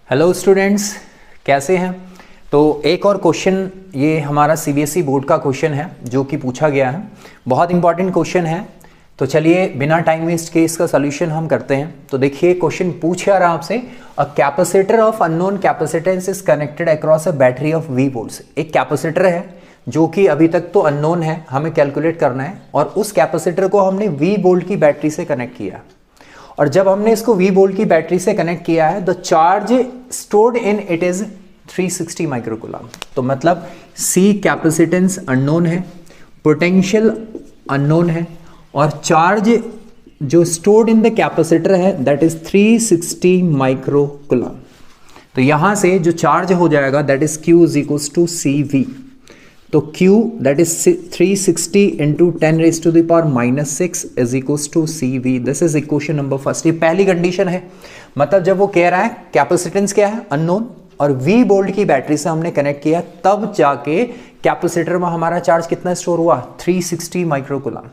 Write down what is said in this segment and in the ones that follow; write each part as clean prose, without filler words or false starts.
Hello students, कैसे हैं। तो एक और क्वेश्चन, ये हमारा सीबीएसई बोर्ड का क्वेश्चन है जो कि पूछा गया है। बहुत इंपॉर्टेंट क्वेश्चन है। तो चलिए बिना टाइम वेस्ट के इसका सोल्यूशन हम करते हैं। तो देखिए क्वेश्चन पूछ रहा है आपसे, a capacitor of unknown capacitance is connected across a battery of V volts. एक कैपेसिटर है जो कि अभी तक तो अननोन है, हमें कैलकुलेट करना है, और उस कैपेसिटर को हमने वी वोल्ट की बैटरी से कनेक्ट किया। और जब हमने इसको वी वोल्ट की बैटरी से कनेक्ट किया है, the charge stored in it is 360 microcoulomb. तो मतलब सी कैपेसिटेंस अननोन है, पोटेंशियल अननोन है, और चार्ज जो स्टोर्ड इन द कैपेसिटर है दैट इज 360 माइक्रोकूलम। तो यहां से जो चार्ज हो जाएगा that is Q is equals to CV। तो Q that is 360 into 10 raise to the power -6 is equals to CV। This is equation number first. ये पहली कंडीशन है। मतलब जब वो कह रहा है कैपेसिटेंस क्या है अननोन, और वी वोल्ट की बैटरी से हमने कनेक्ट किया, तब जाके कैपेसिटर में हमारा चार्ज कितना स्टोर हुआ 360 माइक्रोकूलम।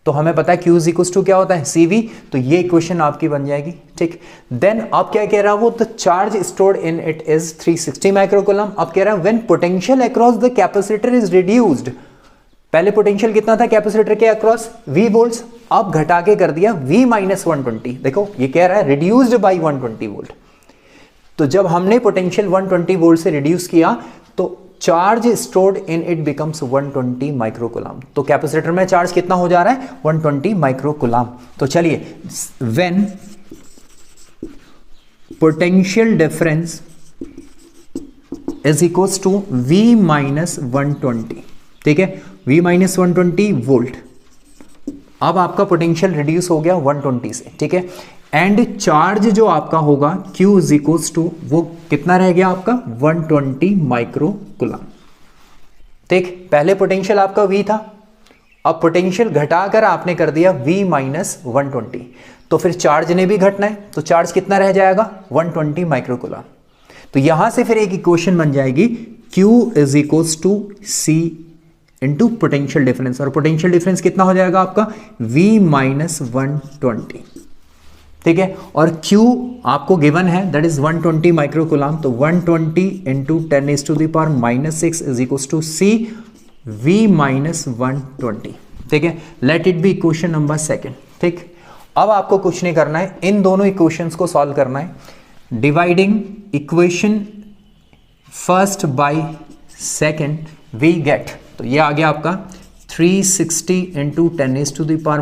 तो हमें पता है Q इज इक्वल्स टू क्या होता है CV। तो ये इक्वेशन आपकी बन जाएगी। ठीक, देन अब क्या कह रहा है वो, the charge stored in it is 360 microcoulomb. अब कह रहा है when potential across the capacitor is reduced. पहले पोटेंशियल कितना था कैपेसिटर के अक्रॉस V वोल्ट्स, अब घटा के कर दिया V माइनस 120। देखो ये कह रहा है रिड्यूस्ड बाई 120 वोल्ट। तो जब हमने पोटेंशियल 120 वोल्ट से रिड्यूस किया तो charge stored in it becomes 120 microcoulomb. तो कैपेसिटर में चार्ज कितना हो जा रहा है 120 माइक्रोकूलम। तो चलिए, when potential difference is equals to V minus 120, ठीक है, V माइनस 120 वोल्ट। अब आपका पोटेंशियल रिड्यूस हो गया 120 से, ठीक है, एंड चार्ज जो आपका होगा Q इज इक्वल्स टू, वो कितना रह गया आपका 120 माइक्रोकूलम। ठीक, पहले पोटेंशियल आपका V था, अब पोटेंशियल घटाकर आपने कर दिया V माइनस 120। तो फिर चार्ज ने भी घटना है, तो चार्ज कितना रह जाएगा 120 माइक्रोकूलम। तो यहां से फिर एक इक्वेशन बन जाएगी Q is equals to C into potential difference, और पोटेंशियल डिफरेंस कितना हो जाएगा आपका V माइनस 120। ठीक है, और Q आपको गिवन है दैट इज 120 माइक्रोकूलम। तो 120 into 10 is to the power -6 is equals to C V minus 120। ठीक है, let it be equation number second. ठीक, अब आपको कुछ नहीं करना है, इन दोनों इक्वेशंस को सॉल्व करना है। Dividing equation first by second we get, तो ये आ गया आपका 360 into 10 is to the power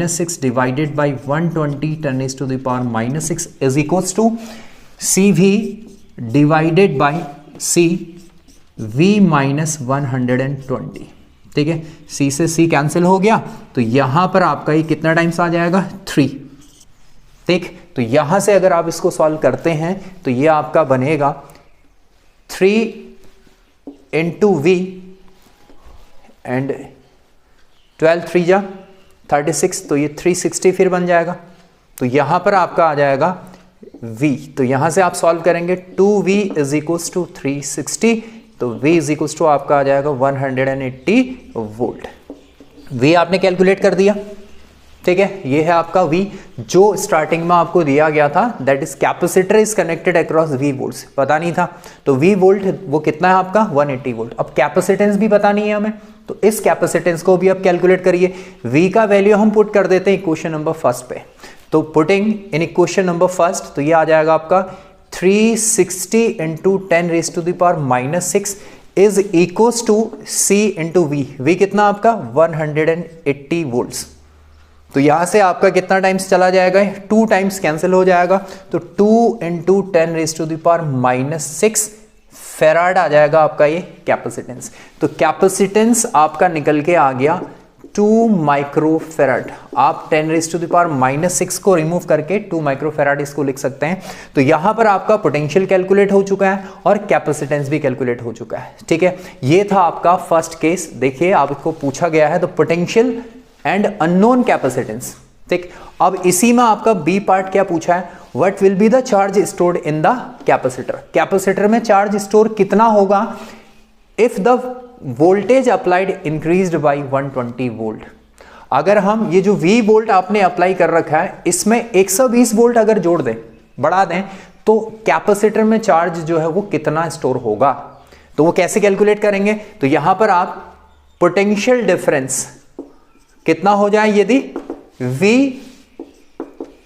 -6 divided by 120 10 is to the power -6 is equals to CV divided by C V minus 120। ठीक है, C से C कैंसिल हो गया, तो यहां पर आपका ये कितना टाइम्स आ जाएगा 3। ठीक, तो यहां से अगर आप इसको सॉल्व करते हैं तो ये आपका बनेगा 3 इंटू V एंड 12 3 जा 36, तो ये 360 फिर बन जाएगा। तो यहां पर आपका आ जाएगा V। तो यहां से आप सॉल्व करेंगे 2V इज इक्वल्स टू 360, तो V इज इक्वल्स टू आपका आ जाएगा 180 वोल्ट। V आपने कैलकुलेट कर दिया। ठीक है, ये है आपका V जो स्टार्टिंग में आपको दिया गया था, that is capacitor is connected across V volts, पता नहीं था। तो V वोल्ट वो कितना है आपका 180 वोल्ट। अब कैपेसिटेंस भी पता नहीं है हमें, तो इस कैपेसिटेंस को भी अब कैलकुलेट करिए। V का वैल्यू हम पुट कर देते हैं इक्वेशन नंबर फर्स्ट पे। तो putting in equation number first, तो ये आ जाएगा आपका 360 into 10 raise to the power -6 is equals to C into V कितना आपका 180 वोल्ट्स। तो यहां से आपका कितना टाइम्स चला जाएगा, 2 टाइम्स कैंसिल हो जाएगा, तो 2 into 10 raise to the power -6 farad आ जाएगा आपका ये कैपेसिटेंस। तो कैपेसिटेंस आपका निकल के आ गया 2 माइक्रोफेराड। आप 10 रेज टू द पावर -6 को रिमूव करके 2 माइक्रोफेराड इसको लिख सकते हैं। तो यहां पर आपका पोटेंशियल कैलकुलेट हो चुका है और कैपेसिटेंस भी कैलकुलेट हो चुका है। ठीक है, ये था आपका फर्स्ट केस। देखिए आपको पूछा गया है the potential and unknown capacitance. ठीक, अब इसी में आपका बी पार्ट क्या पूछा है, what will be the charge stored in the capacitor. Capacitor में चार्ज स्टोर कितना होगा if the voltage applied increased by 120 volt. अगर हम ये जो V वोल्ट आपने अप्लाई कर रखा है इसमें 120 वोल्ट अगर जोड़ दें, बढ़ा दें, तो कैपेसिटर में चार्ज जो है वो कितना स्टोर होगा, तो वो कैसे कैलकुलेट करेंगे, तो यहां पर आप पोटेंशियल डिफरेंस कितना हो जाए, यदि V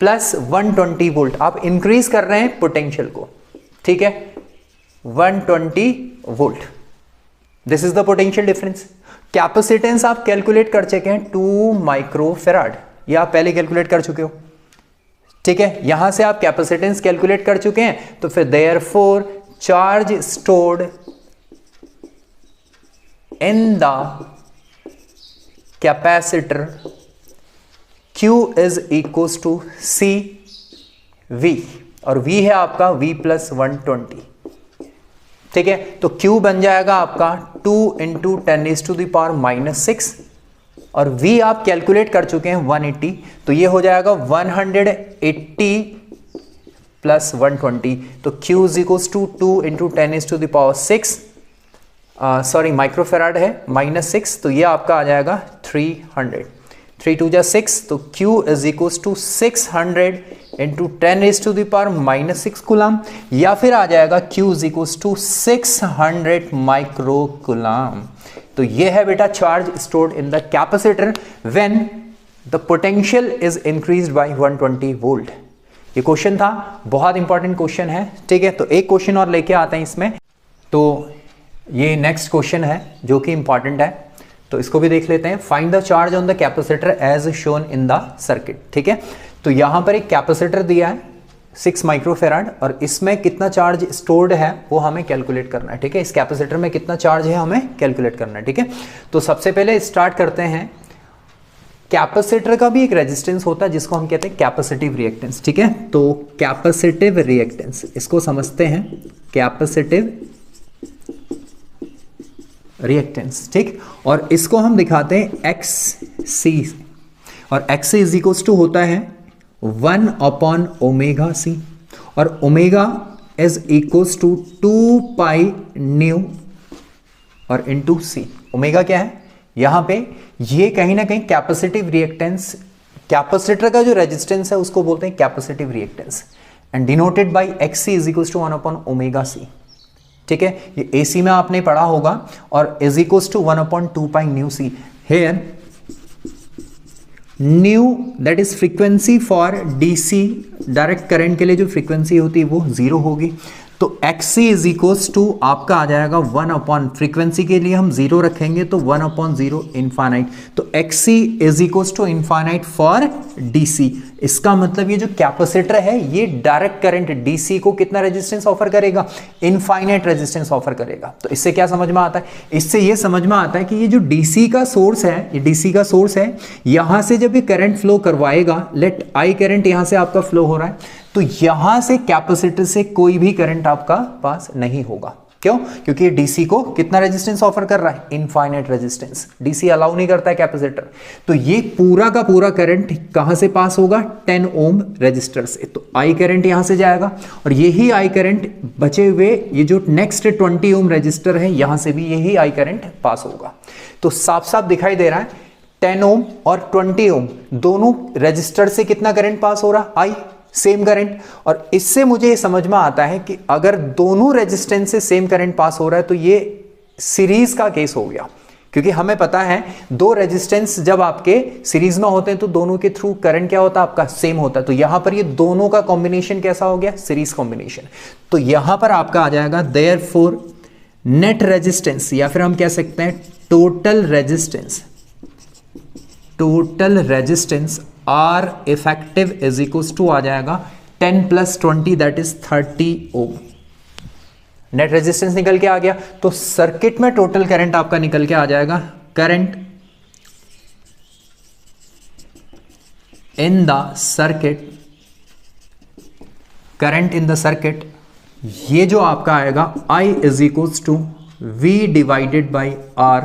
प्लस 120 वोल्ट, आप इंक्रीज कर रहे हैं पोटेंशियल को, ठीक है, 120 volt, this is the potential difference. Capacitance आप कैलकुलेट कर चुके हैं 2 माइक्रोफेराड, ये आप पहले कैलकुलेट कर चुके हो, ठीक है, यहां से आप कैपेसिटेंस कैलकुलेट कर चुके हैं, तो फिर therefore charge stored in the capacitor Q is equal to C V, और V है आपका V प्लस 120, ठीक है, तो Q बन जाएगा आपका 2 इंटू 10⁻⁻�6, और V आप कैलकुलेट कर चुके हैं 180, तो ये हो जाएगा 180 प्लस 120, तो Q is equal to 2 into 10⁻⁶, sorry microfarad है, -6, तो ये आपका आ जाएगा 300, 3 2 जा 6, तो Q is equal to 600 into 10⁻⁻⁶ coulomb, या फिर आ जाएगा Q is equal to 600 micro coulomb. तो ये है बेटा charge stored in the capacitor when the potential is increased by 120 volt. ये क्वेश्चन था, बहुत इंपॉर्टेंट क्वेश्चन है, ठीक है, तो एक क्वेश्चन और लेके आते हैं इसमें, तो ये नेक्स्ट क्वेश्चन है जो कि इंपॉर्टेंट है, तो इसको भी देख लेते हैं। Find the charge on the capacitor as shown in the circuit, ठीक है, तो यहां पर एक कैपेसिटर दिया है 6 माइक्रोफेराड, और इसमें कितना चार्ज स्टोर्ड है वो हमें कैलकुलेट करना है, ठीक है, इस कैपेसिटर में कितना चार्ज है हमें कैलकुलेट करना है, ठीक है। तो सबसे पहले स्टार्ट करते हैं, कैपेसिटर का भी एक रेजिस्टेंस होता है जिसको हम कहते हैं कैपेसिटिव रिएक्टेंस, ठीक है, तो कैपेसिटिव रिएक्टेंस इसको समझते हैं, कैपेसिटिव रिएक्टेंस, ठीक, और इसको हम दिखाते हैं XC, और XC इज इक्वल टू होता है 1/ωc, और omega is equal to 2 pi nu और इनटू C। ओमेगा क्या है यहां पे, ये कहीं ना कहीं कैपेसिटिव रिएक्टेंस, कैपेसिटर का जो रेजिस्टेंस है उसको बोलते हैं capacitive reactance, and denoted by XC is equal to 1/ωc, ठीक है, ये AC में आपने पढ़ा होगा, और is equal to 1/2 pi nu C। Here nu that is frequency for DC, direct current के लिए जो फ्रीक्वेंसी होती है वो 0 होगी, तो XC इज इक्वल्स टू आपका आ जाएगा 1/, फ्रीक्वेंसी के लिए हम 0 रखेंगे तो 1/0 इनफाइनाइट, तो XC is equals to infinite for DC। इसका मतलब ये जो कैपेसिटर है ये डायरेक्ट करंट DC को कितना रेजिस्टेंस ऑफर करेगा, इनफाइनाइट रेजिस्टेंस ऑफर करेगा। तो इससे क्या समझ में आता है, इससे ये समझ में आता है कि ये जो DC का सोर्स है, ये DC का सोर्स है, यहां से जब ये करंट फ्लो करवाएगा, लेट I करंट यहां से आपका फ्लो हो रहा है, तो यहां से कैपेसिटर से कोई भी करंट आपका पास नहीं होगा, क्यों, क्योंकि ये DC को कितना रेजिस्टेंस ऑफर कर रहा है, इनफाइनाइट रेजिस्टेंस, DC अलाउ नहीं करता है कैपेसिटर, तो ये पूरा का पूरा करंट कहां से पास होगा, 10 ओम रेजिस्टर से, तो I करंट यहां से जाएगा, और यही I करंट बचे हुए ये जो नेक्स्ट 20 ओम रेजिस्टर है यहां से भी यही I करंट पास होगा। तो साफ साफ दिखाई दे रहा है 10 ओम और 20 ओम दोनों रेजिस्टर से कितना करंट पास हो रहा, I, सेम करंट, और इससे मुझे समझ में आता है कि अगर दोनों रेजिस्टेंस से सेम करंट पास हो रहा है तो ये सीरीज का केस हो गया, क्योंकि हमें पता है दो रेजिस्टेंस जब आपके सीरीज में होते हैं तो दोनों के थ्रू करंट क्या होता है आपका, सेम होता है, तो यहां पर ये दोनों का कॉम्बिनेशन कैसा हो गया, सीरीज कॉम्बिनेशन। तो यहां पर आपका आ जाएगा देयरफॉर नेट रेजिस्टेंस, या फिर हम कह सकते हैं total resistance, total resistance R effective is equal to आ जाएगा 10 + 20 that is 30 ohm. Net resistance निकल के आ गया, तो सर्किट में टोटल करंट आपका निकल के आ जाएगा, current in the circuit, current in the circuit, ये जो आपका आएगा I is equal to V divided by R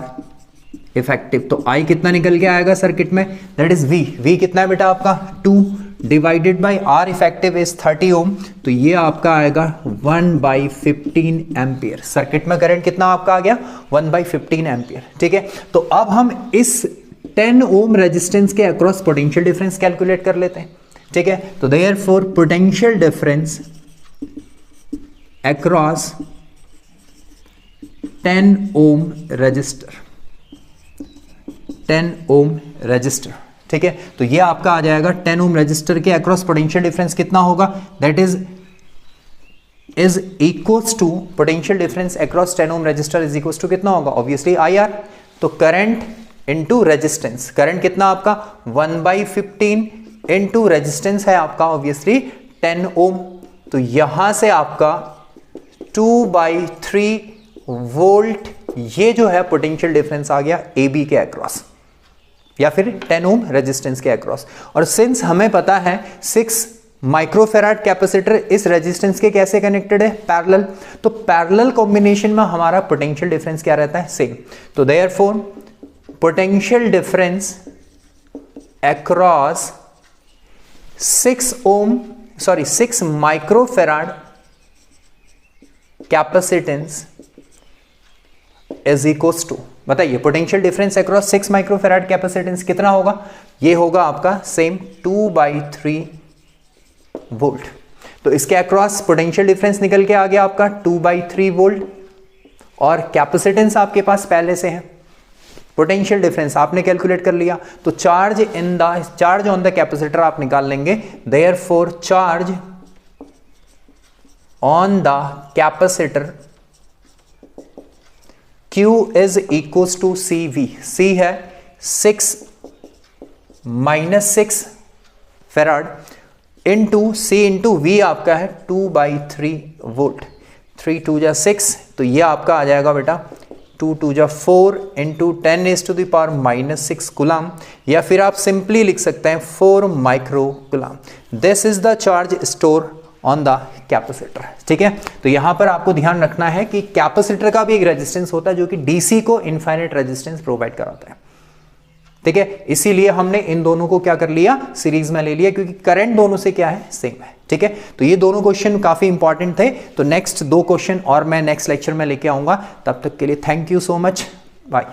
effective. तो I कितना निकल के आएगा सर्किट में, दैट इज V कितना है बेटा आपका 2 divided by R effective is 30 ओम, तो ये आपका आएगा 1/15 एम्पियर। सर्किट में करंट कितना आपका आ गया 1/15 एम्पियर, ठीक है। तो अब हम इस 10 ओम रेजिस्टेंस के अक्रॉस पोटेंशियल डिफरेंस कैलकुलेट कर लेते हैं, ठीक है। तो therefore potential difference across 10 ohm resistor, 10 ohm resistor, ठीक है। तो ये आपका आ जाएगा 10 ओम रजिस्टर के अक्रॉस पोटेंशियल डिफरेंस कितना होगा, that is equals to potential difference across 10 ohm resistor is equals to कितना होगा, ऑब्वियसली IR। तो करंट इनटू रेजिस्टेंस, करंट कितना आपका 1/15 इनटू रेजिस्टेंस है आपका ऑब्वियसली 10 ओम। तो यहां से आपका 2/3 वोल्ट ये जो है पोटेंशियल डिफरेंस आ गया AB के अक्रॉस या फिर 10 ओम रेजिस्टेंस के अक्रॉस। और सिंस हमें पता है 6 माइक्रोफेराड कैपेसिटर इस रेजिस्टेंस के कैसे कनेक्टेड है, पैरेलल, तो पैरेलल कॉम्बिनेशन में हमारा पोटेंशियल डिफरेंस क्या रहता है, सेम। तो therefore potential difference across 6 microfarad capacitance is equals to, बताइए potential difference across 6 microfarad capacitance कितना होगा, ये होगा आपका सेम 2/3 वोल्ट। तो इसके अक्रॉस पोटेंशियल डिफरेंस निकल के आ गया आपका 2/3 वोल्ट, और कैपेसिटेंस आपके पास पहले से है, पोटेंशियल डिफरेंस आपने कैलकुलेट कर लिया। तो चार्ज ऑन द कैपेसिटर आप निकाल लेंगे, therefore charge on the capacitor Q is equals to CV, C है 6 farad into C into V आपका है 2/3 वोल्ट, 3 2 जा 6, तो ये आपका आ जाएगा बेटा 2 2 जा 4 इंटू 10⁻⁻⁻6 कुलाम, या फिर आप सिंपली लिख सकते हैं 4 micro कुलाम। This is the charge store on the capacitor, ठीक है। तो यहां पर आपको ध्यान रखना है कि कैपेसिटर का भी एक रेजिस्टेंस होता है जो कि डीसी को इनफाइनाइट रेजिस्टेंस प्रोवाइड कराता है, ठीक है। इसीलिए हमने इन दोनों को क्या कर लिया, सीरीज में ले लिया, क्योंकि करंट दोनों से क्या है, सेम है, ठीक है। तो ये दोनों क्वेश्चन काफी इंपॉर्टेंट थे। तो नेक्स्ट 2 क्वेश्चन और मैं नेक्स्ट लेक्चर में लेके आऊंगा, तब तक के लिए thank you so much, bye.